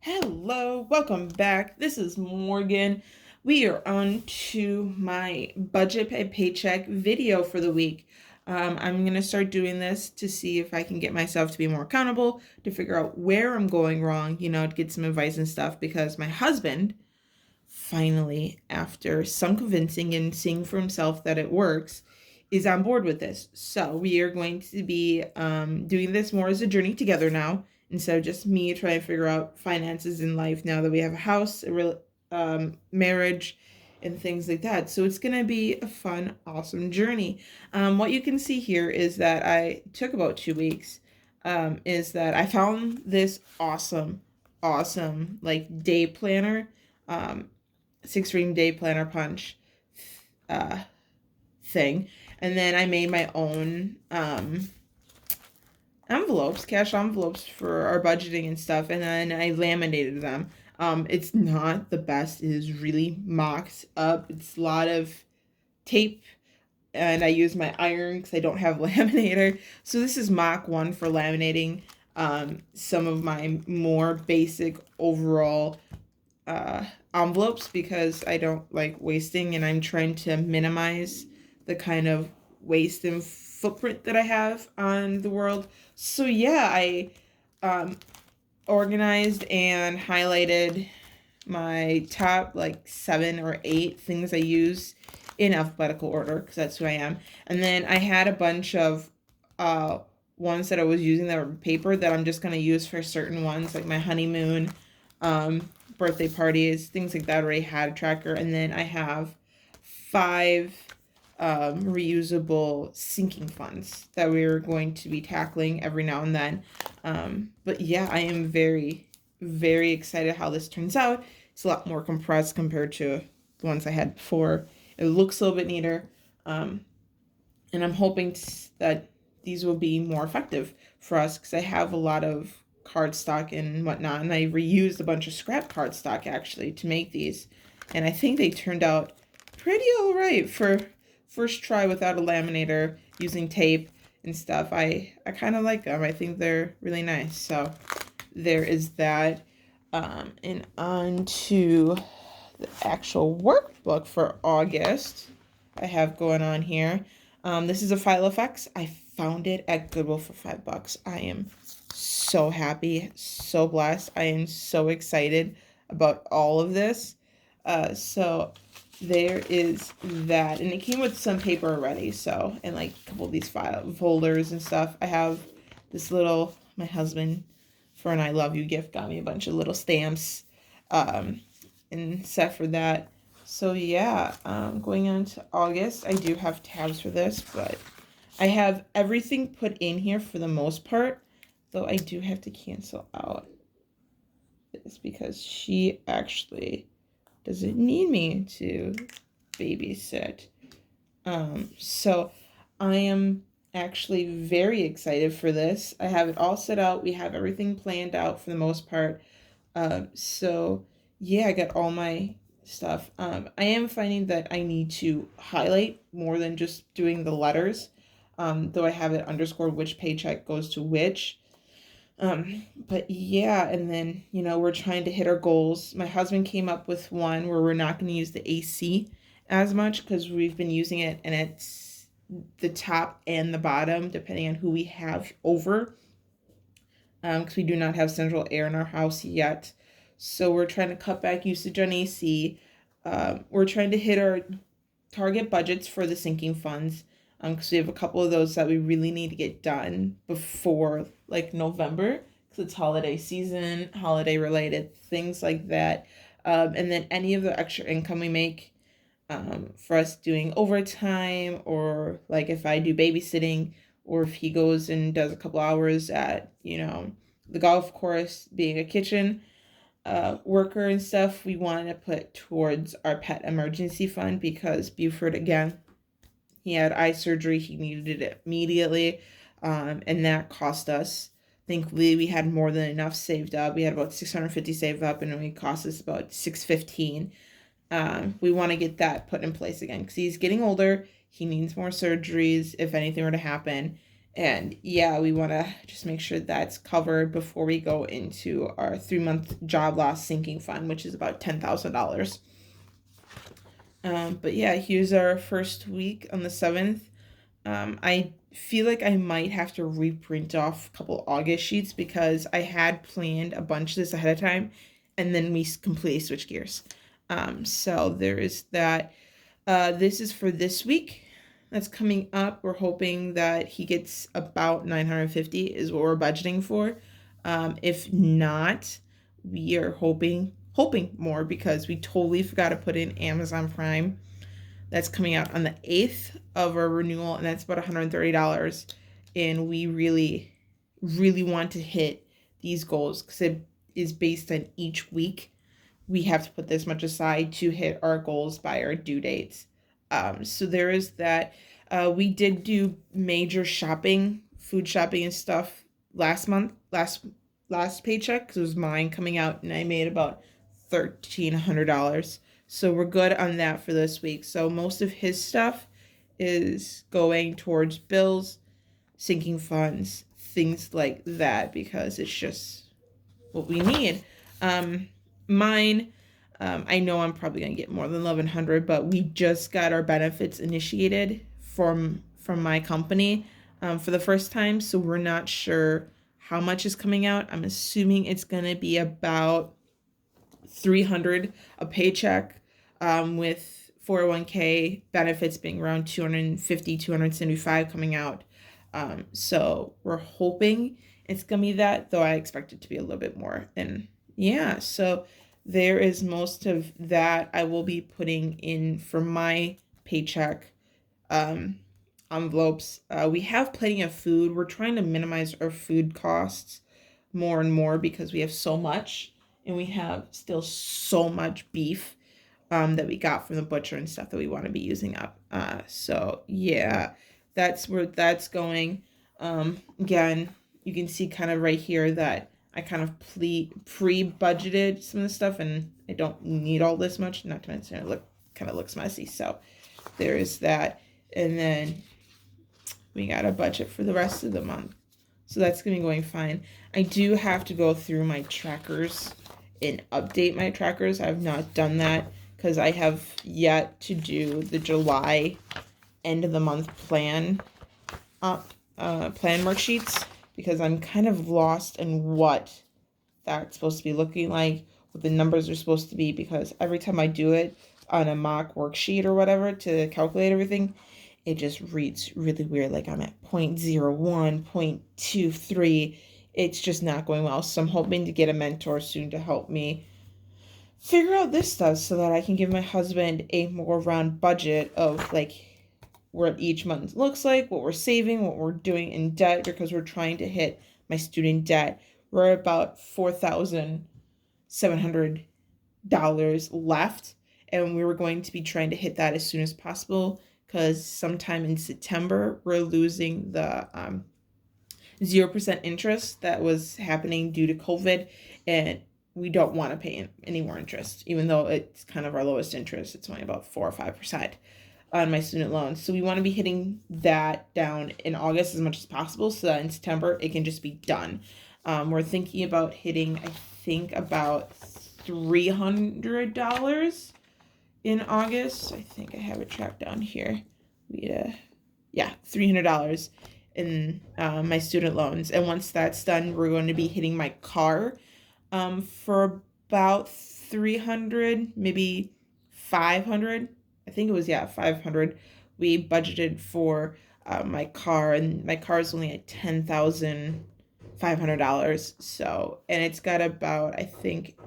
Hello, welcome back. This is Morgan. We are on to my budget and paycheck video for the week. I'm going to start doing this to see if I can get myself to be more accountable, to figure out where I'm going wrong, to get some advice and stuff, because my husband finally, after some convincing and seeing for himself that it works, is on board with this. So we are going to be doing this more as a journey together now, instead of just me trying to figure out finances in life now that we have a house, a real marriage, and things like that. So it's going to be a fun, awesome journey. What you can see here is that I took about 2 weeks. Is that I found this awesome like day planner. 6 ring day planner punch uh, thing. And then I made my own envelopes, cash envelopes for our budgeting and stuff. And then I laminated them. It's not the best. It is really mocked up. It's a lot of tape. And I use my iron because I don't have a laminator. So this is Mach 1 for laminating some of my more basic overall envelopes, because I don't like wasting, and I'm trying to minimize the kind of waste and footprint that I have on the world. So yeah, I organized and highlighted my top like 7 or 8 things I use in alphabetical order, because that's who I am. And then I had a bunch of ones that I was using that were paper that I'm just going to use for certain ones, like my honeymoon, birthday parties, things like that. I already had a tracker. And then I have 5 reusable sinking funds that we're going to be tackling every now and then. But yeah, I am very, very excited how this turns out. It's a lot more compressed compared to the ones I had before. It looks a little bit neater. And I'm hoping that these will be more effective for us, because I have a lot of cardstock and whatnot, and I reused a bunch of scrap cardstock actually to make these, and I think they turned out pretty all right for first try without a laminator, using tape and stuff. I kind of like them. I think they're really nice. So there is that. And on to the actual workbook for August I have going on here. This is a File Effects. I found it at Goodwill for $5. I am so happy, so blessed. I am so excited about all of this. So there is that, and it came with some paper already. So, and like a couple of these file folders and stuff. I have this little, my husband for an I love you gift got me a bunch of little stamps, and set for that. So yeah, going on to August, I do have tabs for this, but I have everything put in here for the most part, though I do have to cancel out this because she actually doesn't need me to babysit. So I am actually very excited for this. I have it all set out. We have everything planned out for the most part. So yeah, I got all my stuff. I am finding that I need to highlight more than just doing the letters. Though I have it underscored which paycheck goes to which. But yeah, and then, we're trying to hit our goals. My husband came up with one where we're not going to use the AC as much, because we've been using it and it's the top and the bottom, depending on who we have over. Because we do not have central air in our house yet. So we're trying to cut back usage on AC. We're trying to hit our target budgets for the sinking funds, because we have a couple of those that we really need to get done before like November, because it's holiday season, holiday related things like that. And then any of the extra income we make, for us doing overtime, or like if I do babysitting, or if he goes and does a couple hours at the golf course, being a kitchen worker and stuff, we want to put towards our pet emergency fund, because Buford, again, he had eye surgery. He needed it immediately. And that cost us, thankfully, we had more than enough saved up. We had about $650 saved up, and it cost us about $615. We want to get that put in place again, because he's getting older. He needs more surgeries if anything were to happen. And yeah, we want to just make sure that's covered before we go into our 3-month job loss sinking fund, which is about $10,000. But yeah, here's our first week on the 7th. I feel like I might have to reprint off a couple August sheets because I had planned a bunch of this ahead of time, and then we completely switched gears. So there is that. This is for this week. That's coming up. We're hoping that he gets about 950 is what we're budgeting for. If not, we are hoping more because we totally forgot to put in Amazon Prime. That's coming out on the 8th of our renewal, and that's about $130. And we really, really want to hit these goals because it is based on each week. We have to put this much aside to hit our goals by our due dates. So there is that. We did do major shopping, food shopping and stuff last month, last paycheck, because it was mine coming out, and I made about $1,300. So we're good on that for this week. So most of his stuff is going towards bills, sinking funds, things like that, because it's just what we need. Mine, I know I'm probably gonna get more than 1,100, but we just got our benefits initiated from my company for the first time, so we're not sure how much is coming out. I'm assuming it's gonna be about 300 a paycheck, with 401k benefits being around 250, 275 coming out. So we're hoping it's gonna be that, though I expect it to be a little bit more. And yeah, so there is most of that I will be putting in for my paycheck envelopes. We have plenty of food. We're trying to minimize our food costs more and more because we have so much, and we have still so much beef that we got from the butcher and stuff that we want to be using up. So yeah, that's where that's going. Again, you can see kind of right here that I kind of pre-budgeted some of the stuff, and I don't need all this much. Not to mention it kind of looks messy. So there is that, and then we got a budget for the rest of the month. So that's gonna be going fine. I do have to go through my trackers and update my trackers. I've not done that because I have yet to do the July end of the month plan worksheets, because I'm kind of lost in what that's supposed to be looking like, what the numbers are supposed to be, because every time I do it on a mock worksheet or whatever to calculate everything, it just reads really weird. Like I'm at 0.01, 0.23. It's just not going well. So I'm hoping to get a mentor soon to help me figure out this stuff so that I can give my husband a more round budget of like what each month looks like, what we're saving, what we're doing in debt, because we're trying to hit my student debt. We're about $4,700 left, and we were going to be trying to hit that as soon as possible because sometime in September we're losing the 0% interest that was happening due to COVID, and we don't want to pay any more interest, even though it's kind of our lowest interest. It's only about 4 or 5% on my student loans. So we want to be hitting that down in August as much as possible so that in September it can just be done. We're thinking about hitting, I think, about $300 in August. I think I have it tracked down here. Yeah, $300 in my student loans. And once that's done, we're going to be hitting my car for about 300, maybe 500. I think it was, 500. We budgeted for my car, and my car is only at $10,500. So, and it's got about, I think,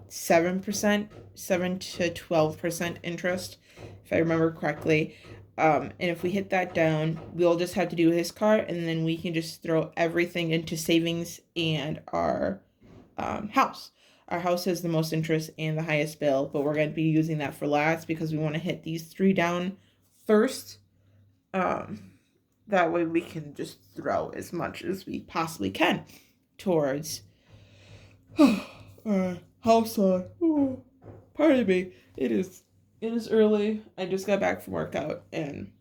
7%, 7 to 12% interest, if I remember correctly. And if we hit that down, we'll just have to do his car, and then we can just throw everything into savings and our house. Our house has the most interest and the highest bill, but we're going to be using that for last because we want to hit these 3 down first. That way we can just throw as much as we possibly can towards house on. Oh, pardon me. It is early. I just got back from workout, and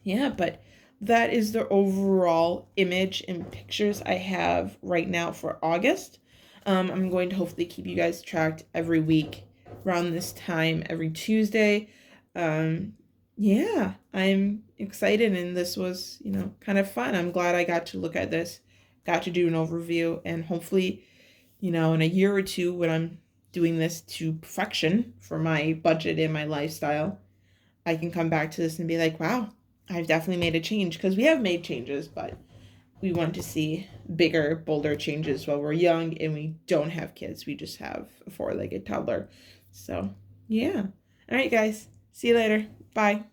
yeah, but that is the overall image and pictures I have right now for August. I'm going to hopefully keep you guys tracked every week around this time, every Tuesday. Um, yeah, I'm excited, and this was, kind of fun. I'm glad I got to look at this, got to do an overview, and hopefully, in a year or two when I'm doing this to perfection for my budget and my lifestyle, I can come back to this and be like, wow, I've definitely made a change, because we have made changes, but we want to see bigger, bolder changes while we're young and we don't have kids. We just have a four-legged toddler. So, yeah. All right, guys. See you later. Bye.